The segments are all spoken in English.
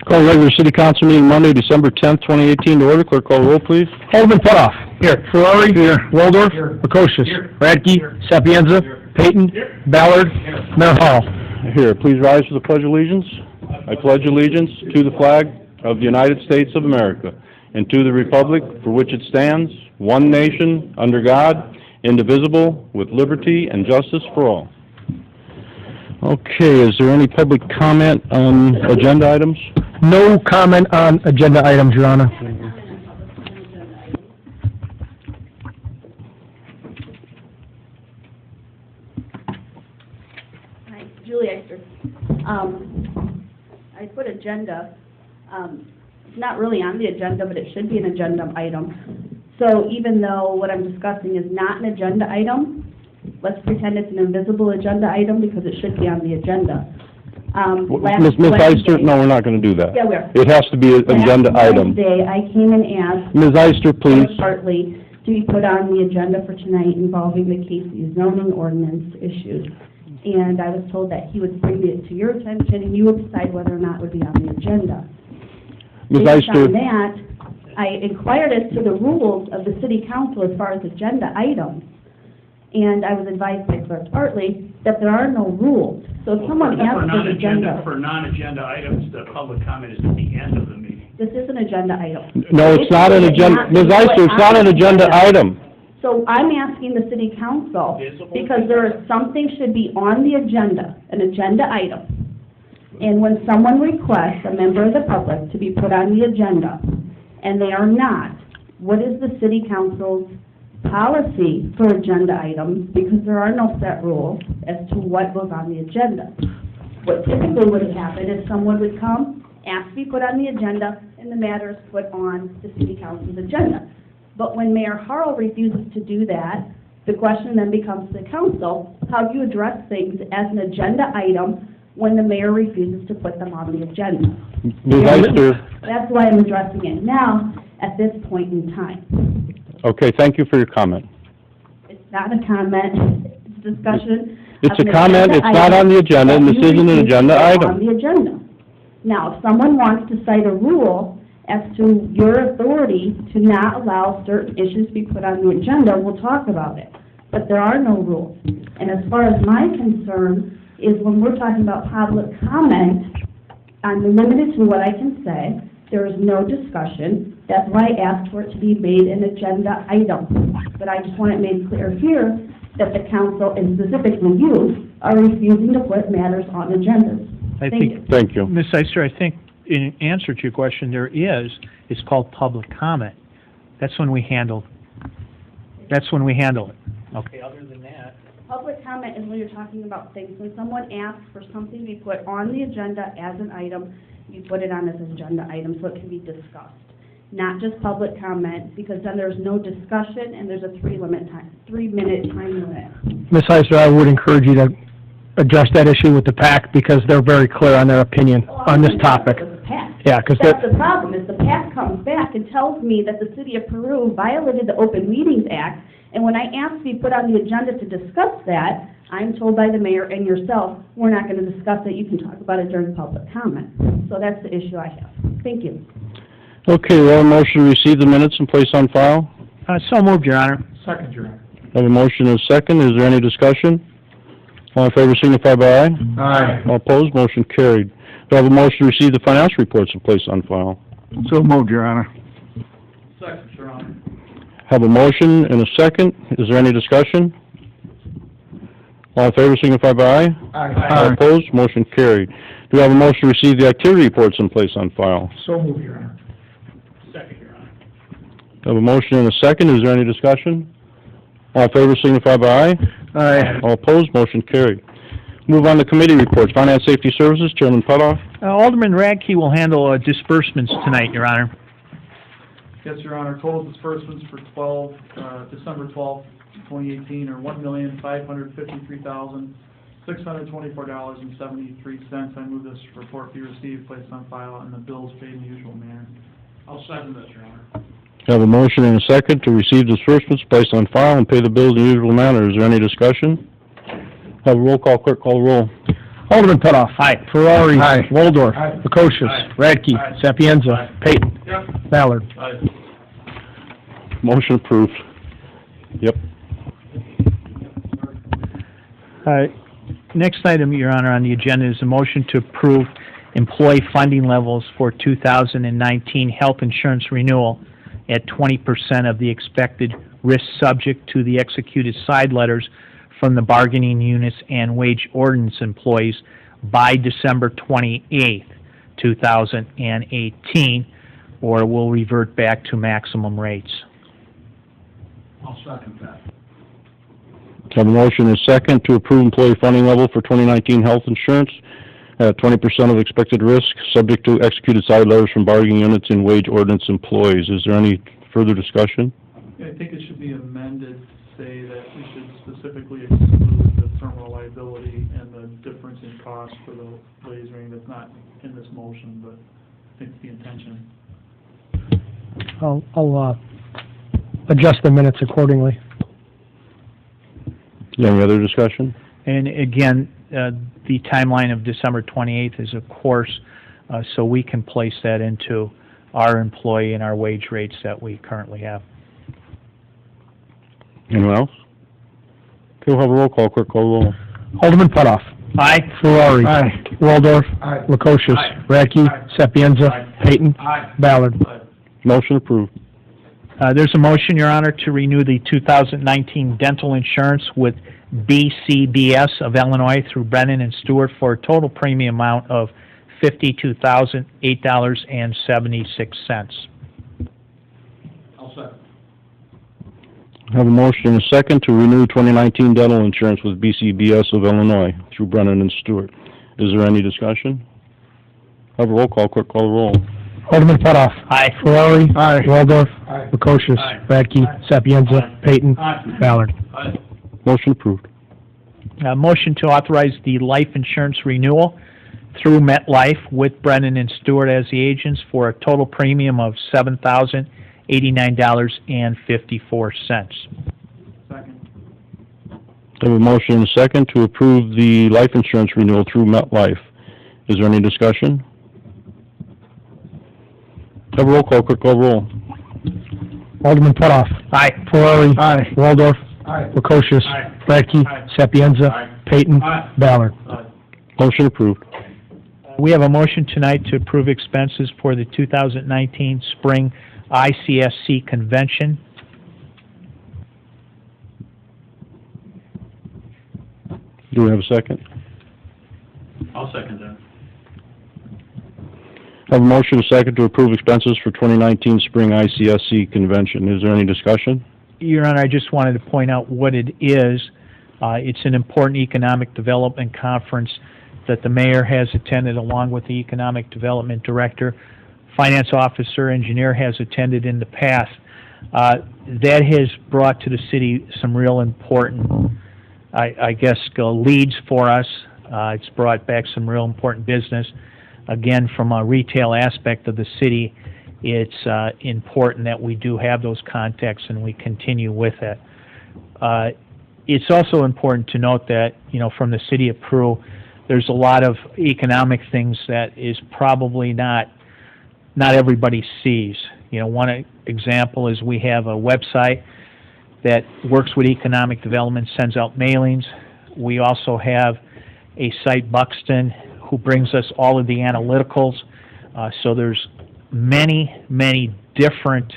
Call regular city council meeting Monday, December 10th, 2018 to order. Clerk, call the roll, please. Alderman Putoff. Here. Ferrari. Here. Waldorf. Here. Precocious. Here. Radke. Here. Sapienza. Here. Payton. Here. Ballard. Here. Mayor Hall. Here, please rise for the Pledge of Allegiance. I pledge allegiance to the flag of the United States of America and to the republic for which it stands, one nation, under God, indivisible, with liberty and justice for all. Okay, is there any public comment on agenda items? No comment on agenda items, Your Honor. Hi, Julie Eister. I put agenda. It's not really on the agenda, but it should be an agenda item. So even though what I'm discussing is not an agenda item, let's pretend it's an invisible agenda item because it should be on the agenda. Ms. Eister, no, we're not going to do that. Yeah, we are. It has to be an agenda item. Wednesday, I came and asked Ms. Eister, please. Partly to be put on the agenda for tonight involving the Casey zoning ordinance issues. And I was told that he would bring it to your attention and you would decide whether or not it would be on the agenda. Ms. Based Eister. on that, I inquired as to the rules of the city council as far as agenda items. And I was advised by Clerk Bartley that there are no rules. So if someone asks for agenda... For non-agenda items, the public comment is at the end of the meeting. This is an agenda item. No, it's not an agenda. Ms. Eister, it's not an agenda item. So I'm asking the city council, because there is something should be on the agenda, an agenda item. And when someone requests a member of the public to be put on the agenda, and they are not, what is the city council's policy for agenda items? Because there are no set rules as to what goes on the agenda. What typically would happen is someone would come, ask to be put on the agenda, and the matter is put on the city council's agenda. But when Mayor Harrell refuses to do that, the question then becomes to the council, how do you address things as an agenda item when the mayor refuses to put them on the agenda? Ms. Eister. That's why I'm addressing it now at this point in time. Okay, thank you for your comment. It's not a comment, it's a discussion. It's a comment, it's not on the agenda, and this isn't an agenda item. On the agenda. Now, if someone wants to cite a rule as to your authority to not allow certain issues to be put on the agenda, we'll talk about it. But there are no rules. And as far as my concern is when we're talking about public comment, I'm limited to what I can say. There is no discussion. That's why I asked for it to be made an agenda item. But I just want it made clear here that the council, and specifically you, are refusing to put matters on agendas. Thank you. Ms. Eister, I think in answer to your question, it's called public comment. That's when we handle it. Okay, other than that. Public comment is when you're talking about things. When someone asks for something to be put on the agenda as an item, you put it on as an agenda item so it can be discussed. Not just public comment, because then there's no discussion and there's a 3-minute time limit. Ms. Eister, I would encourage you to address that issue with the PAC because they're very clear on their opinion on this topic. Yeah, because that's the problem, is the PAC comes back and tells me that the city of Peru violated the Open Meetings Act, and when I ask to be put on the agenda to discuss that, I'm told by the mayor and yourself, we're not going to discuss it, you can talk about it during public comment. So that's the issue I have. Thank you. Okay, we have a motion to receive the minutes and place on file. So moved, Your Honor. Second, Your Honor. I have a motion and a second. Is there any discussion? All in favor signify by aye. Aye. All opposed, motion carried. Do I have a motion to receive the financial reports and place on file? So moved, Your Honor. Second, Your Honor. Have a motion and a second. Is there any discussion? All in favor signify by aye. Aye. All opposed, motion carried. Do I have a motion to receive the activity reports and place on file? So moved, Your Honor. Second, Your Honor. I have a motion and a second. Is there any discussion? All in favor signify by aye. Aye. All opposed, motion carried. Move on to committee reports. Finance Safety Services, Chairman Putoff. Alderman Radke will handle disbursements tonight, Your Honor. Yes, Your Honor. Total disbursements for December 12th, 2018 are $1,553,624.73. I move this report be received, placed on file, and the bills paid in the usual manner. I'll second this, Your Honor. I have a motion and a second to receive disbursements, place on file, and pay the bills in the usual manner. Is there any discussion? Have a roll call. Clerk, call the roll. Alderman Putoff. Aye. Ferrari. Aye. Waldorf. Aye. Prokosius. Aye. Radke. Aye. Sapienza. Aye. Payton. Yep. Ballard. Aye. Motion approved. Yep. Next item, Your Honor, on the agenda is a motion to approve employee funding levels for 2019 health insurance renewal at 20% of the expected risk subject to the executed side letters from the bargaining units and wage ordinance employees by December 28th, 2018, or will revert back to maximum rates. I'll second that. Have a motion and a second to approve employee funding level for 2019 health insurance at 20% of expected risk, subject to executed side letters from bargaining units and wage ordinance employees. Is there any further discussion? I think it should be amended to say that we should specifically exclude the terminal liability and the difference in cost for the lasering. That's not in this motion, but I think it's the intention. I'll adjust the minutes accordingly. Any other discussion? And again, the timeline of December 28th is, of course, so we can place that into our employee and our wage rates that we currently have. Anyone else? Okay, we'll have a roll call. Clerk, call the roll. Alderman Putoff. Aye. Ferrari. Aye. Waldorf. Aye. Prokosius. Aye. Radke. Aye. Sapienza. Aye. Payton. Aye. Ballard. Aye. Motion approved. There's a motion, Your Honor, to renew the 2019 dental insurance with BCBS of Illinois through Brennan and Stewart for a total premium amount of $52,008.76. I'll second. Have a motion and a second to renew 2019 dental insurance with BCBS of Illinois through Brennan and Stewart. Is there any discussion? Have a roll call. Clerk, call the roll. Alderman Putoff. Aye. Ferrari. Aye. Waldorf. Aye. Prokosius. Aye. Radke. Aye. Sapienza. Aye. Payton. Aye. Ballard. Aye. Motion approved. Motion to authorize the life insurance renewal through MetLife with Brennan and Stewart as the agents for a total premium of $7,089.54. Second. Have a motion and a second to approve the life insurance renewal through MetLife. Is there any discussion? Have a roll call. Clerk, call the roll. Alderman Putoff. Aye. Ferrari. Aye. Waldorf. Aye. Prokosius. Aye. Radke. Aye. Sapienza. Aye. Payton. Aye. Ballard. Aye. Motion approved. We have a motion tonight to approve expenses for the 2019 Spring ICSC Convention. Do we have a second? I'll second that. Have a motion and a second to approve expenses for 2019 Spring ICSC Convention. Is there any discussion? Your Honor, I just wanted to point out what it is. It's an important economic development conference that the mayor has attended along with the economic development director. Finance officer, engineer has attended in the past. That has brought to the city some real important, I guess, leads for us. It's brought back some real important business. Again, from a retail aspect of the city, it's important that we do have those contacts and we continue with it. It's also important to note that, you know, from the city of Peru, there's a lot of economic things that is probably not everybody sees. You know, one example is we have a website that works with economic development, sends out mailings. We also have a site, Buxton, who brings us all of the analyticals. So there's many different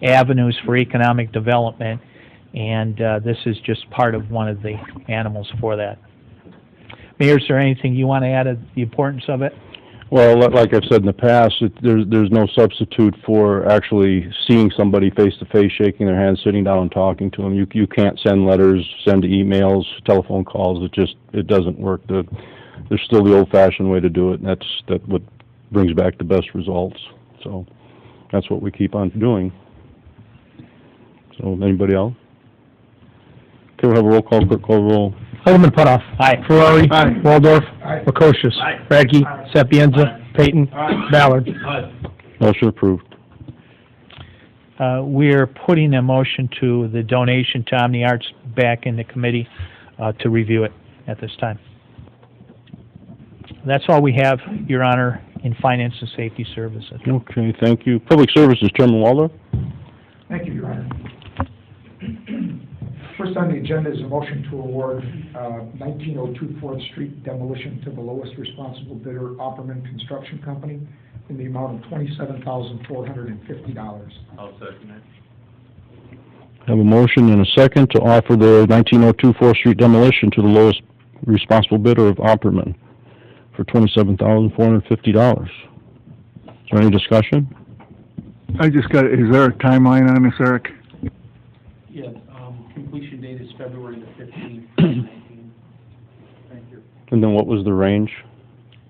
avenues for economic development, and this is just part of one of the animals for that. Mayor, is there anything you want to add of the importance of it? Well, like I've said in the past, there's no substitute for actually seeing somebody face-to-face, shaking their hand, sitting down and talking to them. You can't send letters, send emails, telephone calls. It doesn't work. There's still the old-fashioned way to do it, and that's what brings back the best results. So that's what we keep on doing. So anybody else? Okay, we'll have a roll call. Clerk, call the roll. Alderman Putoff. Aye. Ferrari. Aye. Waldorf. Aye. Prokosius. Aye. Radke. Aye. Sapienza. Aye. Payton. Aye. Ballard. Aye. Motion approved. We're putting a motion to the donation to Omni Arts back in the committee to review it at this time. That's all we have, Your Honor, in Finance and Safety Services. Okay, thank you. Public Services, Chairman Waldorf. Thank you, Your Honor. First on the agenda is a motion to award 1902 4th Street demolition to the lowest responsible bidder, Opperman Construction Company, in the amount of $27,450. I'll second it. Have a motion and a second to offer the 1902 4th Street demolition to the lowest responsible bidder of Opperman for $27,450. Is there any discussion? I just got, is there a timeline on this, Eric? Yeah, completion date is February the 15th, 2019. Thank you. And then what was the range?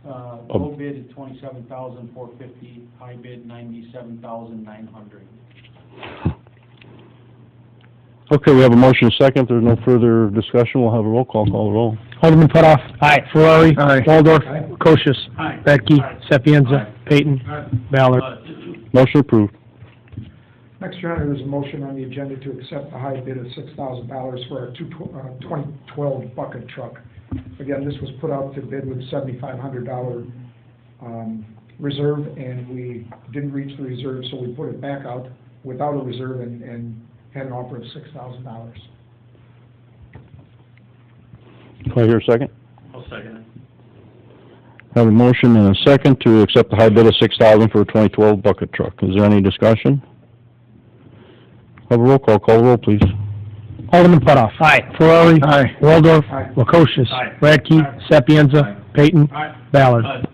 Low bid is $27,450, high bid $97,900. Okay, we have a motion and a second. If there's no further discussion, we'll have a roll call. Call the roll. Alderman Putoff. Aye. Ferrari. Aye. Waldorf. Aye. Procius. Aye. Radke. Aye. Sapienza. Peyton. Ballard. Motion approved. Next, Your Honor, there's a motion on the agenda to accept the high bid of $6,000 for our 2012 bucket truck. Again, this was put out to bid with $7,500 reserve, and we didn't reach the reserve, so we put it back out without a reserve and had an offer of $6,000. Do I hear a second? I'll second it. Have a motion and a second to accept the high bid of $6,000 for a 2012 bucket truck. Is there any discussion? Have a roll call. Call the roll, please. Alderman Putoff. Aye. Ferrari. Aye. Waldorf. Aye. Procius. Aye. Radke. Aye. Sapienza. Peyton. Aye. Ballard.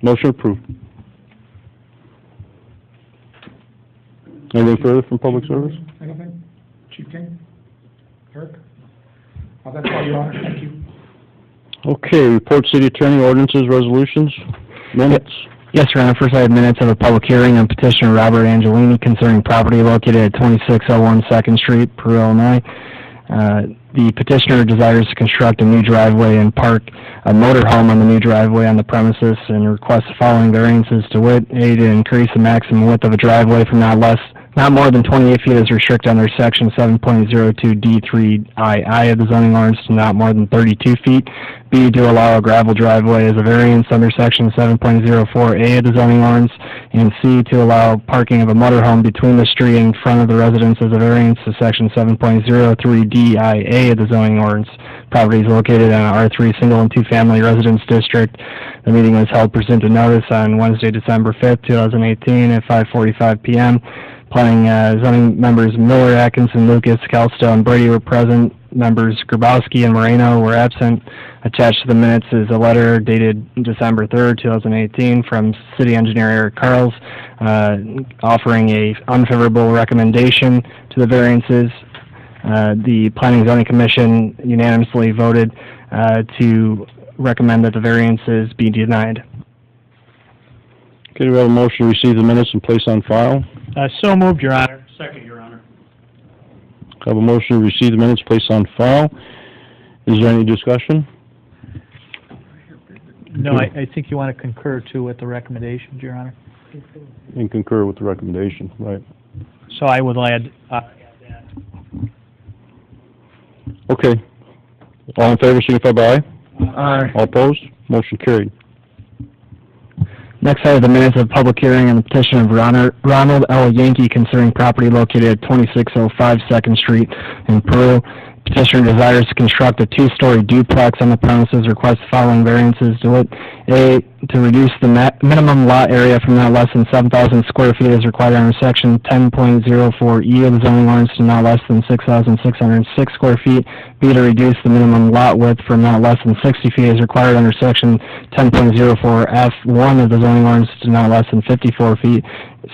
Motion approved. Anything further from Public Service? Anything? Chief King? Eric? That's all, Your Honor. Thank you. Okay, report city attorney, ordinances, resolutions, minutes. Yes, Your Honor. First, I have minutes of a public hearing on petitioner Robert Angelini concerning property located at 2601 2nd Street, Peru, Illinois. The petitioner desires to construct a new driveway and park a motorhome on the new driveway on the premises and requests the following variances to wit: A, to increase the maximum width of a driveway from not more than 28 feet as restricted under section 7.02D3II of the zoning ordinance to not more than 32 feet. B, to allow a gravel driveway as a variance under section 7.04A of the zoning ordinance. And C, to allow parking of a motorhome between the street and in front of the residence as a variance to section 7.03DIA of the zoning ordinance. Property is located in an R3 single and two-family residence district. The meeting was held pursuant to notice on Wednesday, December 5th, 2018 at 5:45 p.m. Planning zoning members Miller, Atkinson, Lucas, Calsto, and Brady were present. Members Grabowski and Moreno were absent. Attached to the minutes is a letter dated December 3rd, 2018 from City Engineer Eric Carls offering a unfavorable recommendation to the variances. The Planning and Zoning Commission unanimously voted to recommend that the variances be denied. Okay, do we have a motion to receive the minutes and place on file? So moved, Your Honor. Second, Your Honor. Have a motion to receive the minutes, place on file. Is there any discussion? No, I think you want to concur, too, with the recommendations, Your Honor. And concur with the recommendation, right. So I would add that. Okay. All in favor, signify by aye. Aye. All opposed? Motion carried. Next, I have the minutes of public hearing on the petition of Ronald L. Yankee concerning property located at 2605 2nd Street in Peru. Petitioner desires to construct a two-story duplex on the premises. Requests the following variances to it. A, to reduce the minimum lot area from not less than 7,000 square feet as required under section 10.04E of the zoning ordinance to not less than 6,606 square feet. B, to reduce the minimum lot width from not less than 60 feet as required under section 10.04F1 of the zoning ordinance to not less than 54 feet.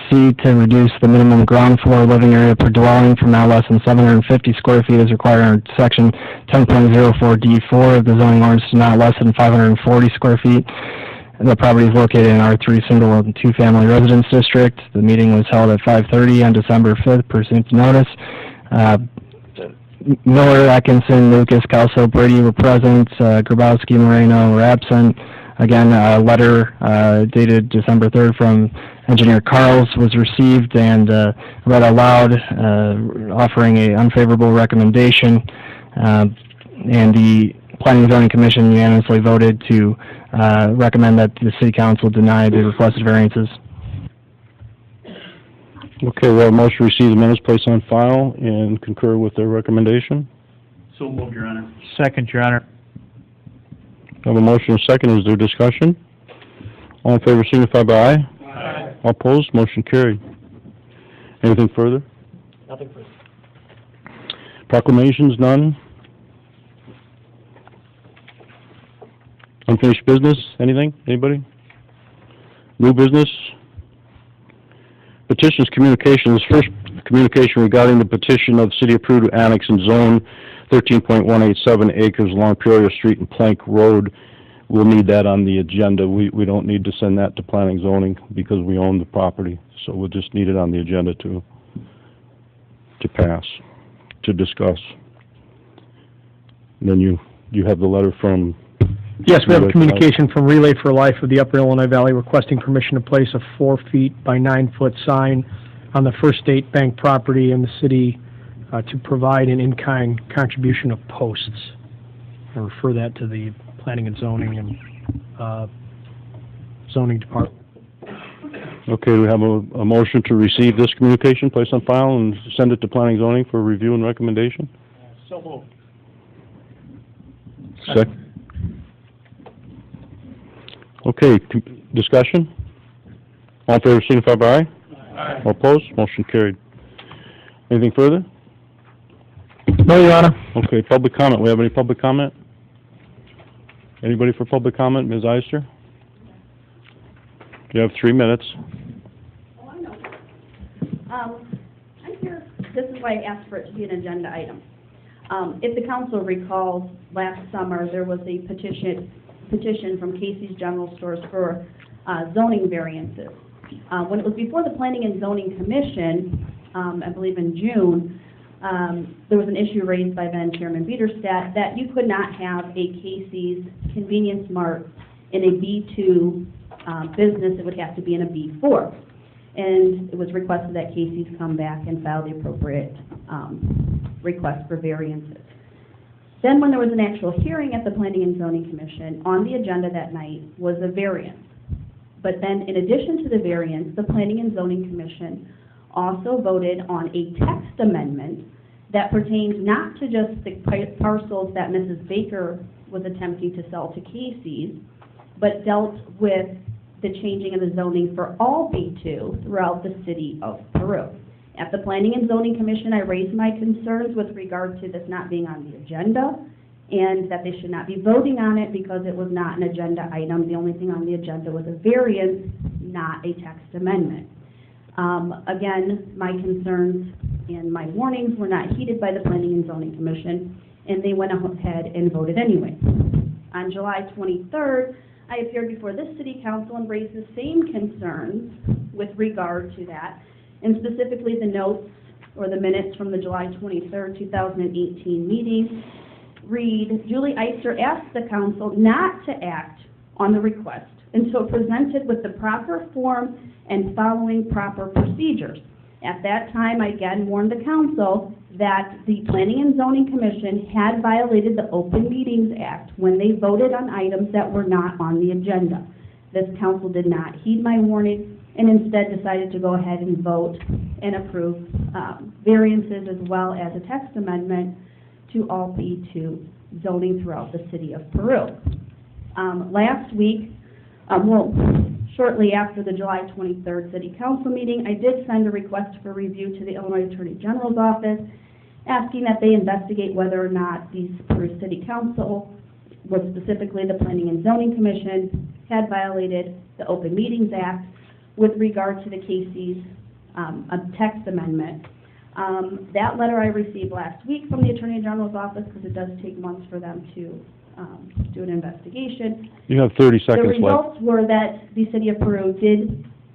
C, to reduce the minimum ground floor living area per dwelling from not less than 750 square feet as required under section 10.04D4 of the zoning ordinance to not less than 540 square feet. The property is located in R3 single and two-family residence district. The meeting was held at 5:30 on December 5th, pursuant to notice. Miller, Atkinson, Lucas, Calso, Brady were present. Grabowski, Moreno were absent. Again, a letter dated December 3rd from Engineer Carls was received and read aloud, offering an unfavorable recommendation. And the Planning and Zoning Commission unanimously voted to recommend that the city council deny the requested variances. Okay, we have a motion to receive the minutes, place on file, and concur with their recommendation. So moved, Your Honor. Second, Your Honor. I have a motion and a second. Is there discussion? All in favor signify by aye. Aye. All opposed, motion carried. Anything further? Nothing further. Proclamations, none? Unfinished business, anything? Anybody? New business? Petitions, communications. First communication regarding the petition of the City of Peru to annex and zone 13.187 acres along Peoria Street and Plank Road. We'll need that on the agenda. We don't need to send that to planning zoning because we own the property. So we'll just need it on the agenda to pass, to discuss. And then you have the letter from... Yes, we have communication from Relay for Life of the Upper Illinois Valley requesting permission to place a 4 feet by 9 foot sign on the First State Bank property in the city to provide an in-kind contribution of posts. I refer that to the Planning and Zoning and Zoning Department. Okay, do we have a motion to receive this communication, place on file, and send it to planning zoning for review and recommendation? So moved. Second. Okay, discussion? All in favor, signify by aye. Aye. All opposed, motion carried. Anything further? No, Your Honor. Okay, public comment. We have any public comment? Anybody for public comment? Ms. Eister? You have 3 minutes. Oh, I know. I'm here, this is why I asked for it to be an agenda item. If the council recalls, last summer, there was a petition from Casey's General Stores for zoning variances. When it was before the Planning and Zoning Commission, I believe in June, there was an issue raised by then Chairman Biederstadt that you could not have a Casey's Convenience Mart in a B2 business. It would have to be in a B4. And it was requested that Casey's come back and file the appropriate request for variances. Then when there was an actual hearing at the Planning and Zoning Commission, on the agenda that night was a variance. But then in addition to the variance, the Planning and Zoning Commission also voted on a text amendment that pertains not to just the parcels that Mrs. Baker was attempting to sell to Casey's, but dealt with the changing of the zoning for all B2 throughout the city of Peru. At the Planning and Zoning Commission, I raised my concerns with regard to this not being on the agenda, and that they should not be voting on it because it was not an agenda item. The only thing on the agenda was a variance, not a text amendment. Again, my concerns and my warnings were not heeded by the Planning and Zoning Commission, and they went ahead and voted anyway. On July 23rd, I appeared before this City Council and raised the same concerns with regard to that, and specifically the notes or the minutes from the July 23rd, 2018 meeting read, Julie Eister asked the council not to act on the request until presented with the proper form and following proper procedures. At that time, I again warned the council that the Planning and Zoning Commission had violated the Open Meetings Act when they voted on items that were not on the agenda. This council did not heed my warning and instead decided to go ahead and vote and approve variances as well as a text amendment to all B2 zoning throughout the city of Peru. Last week, shortly after the July 23rd City Council meeting, I did send a request for review to the Illinois Attorney General's office, asking that they investigate whether or not the Peru City Council, was specifically the Planning and Zoning Commission, had violated the Open Meetings Act with regard to the Casey's text amendment. That letter I received last week from the Attorney General's office, because it does take months for them to do an investigation. You have 30 seconds left. The results were that the City of Peru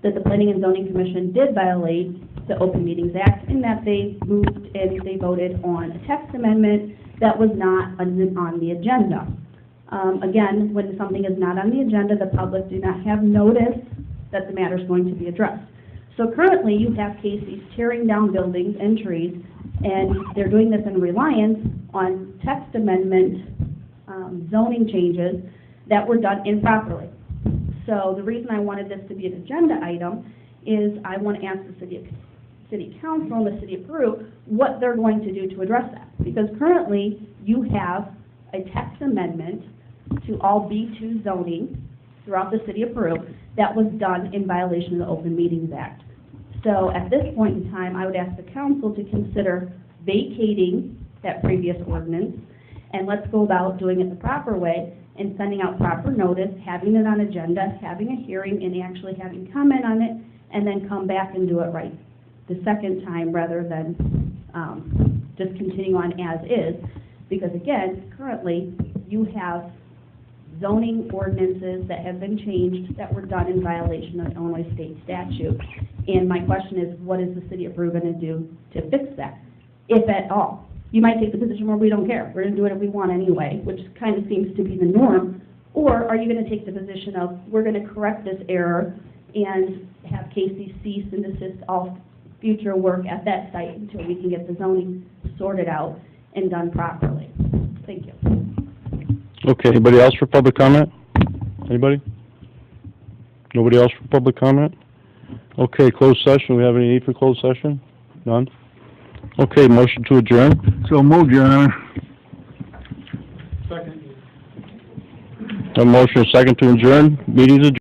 that the Planning and Zoning Commission did violate the Open Meetings Act, in that they moved and they voted on a text amendment that was not on the agenda. Again, when something is not on the agenda, the public do not have notice that the matter is going to be addressed. So currently, you have Casey's tearing down buildings and trees, and they're doing this in reliance on text amendment zoning changes that were done improperly. So the reason I wanted this to be an agenda item is I want to ask the city council and the city of Peru what they're going to do to address that. Because currently, you have a text amendment to all B2 zoning throughout the city of Peru that was done in violation of the Open Meetings Act. So at this point in time, I would ask the council to consider vacating that previous ordinance, and let's go about doing it the proper way and sending out proper notice, having it on agenda, having a hearing, and actually having comment on it, and then come back and do it right the second time rather than just continuing on as is. Because again, currently, you have zoning ordinances that have been changed that were done in violation of Illinois state statute. And my question is, what is the city of Peru going to do to fix that, if at all? You might take the position where we don't care, we're going to do it if we want anyway, which kind of seems to be the norm. Or are you going to take the position of, we're going to correct this error and have Casey cease and desist all future work at that site until we can get the zoning sorted out and done properly? Thank you. Okay, anybody else for public comment? Anybody? Nobody else for public comment? Okay, closed session, we have any need for closed session? None? Okay, motion to adjourn? So moved, Your Honor. Second. A motion, a second to adjourn, meeting's adjourned.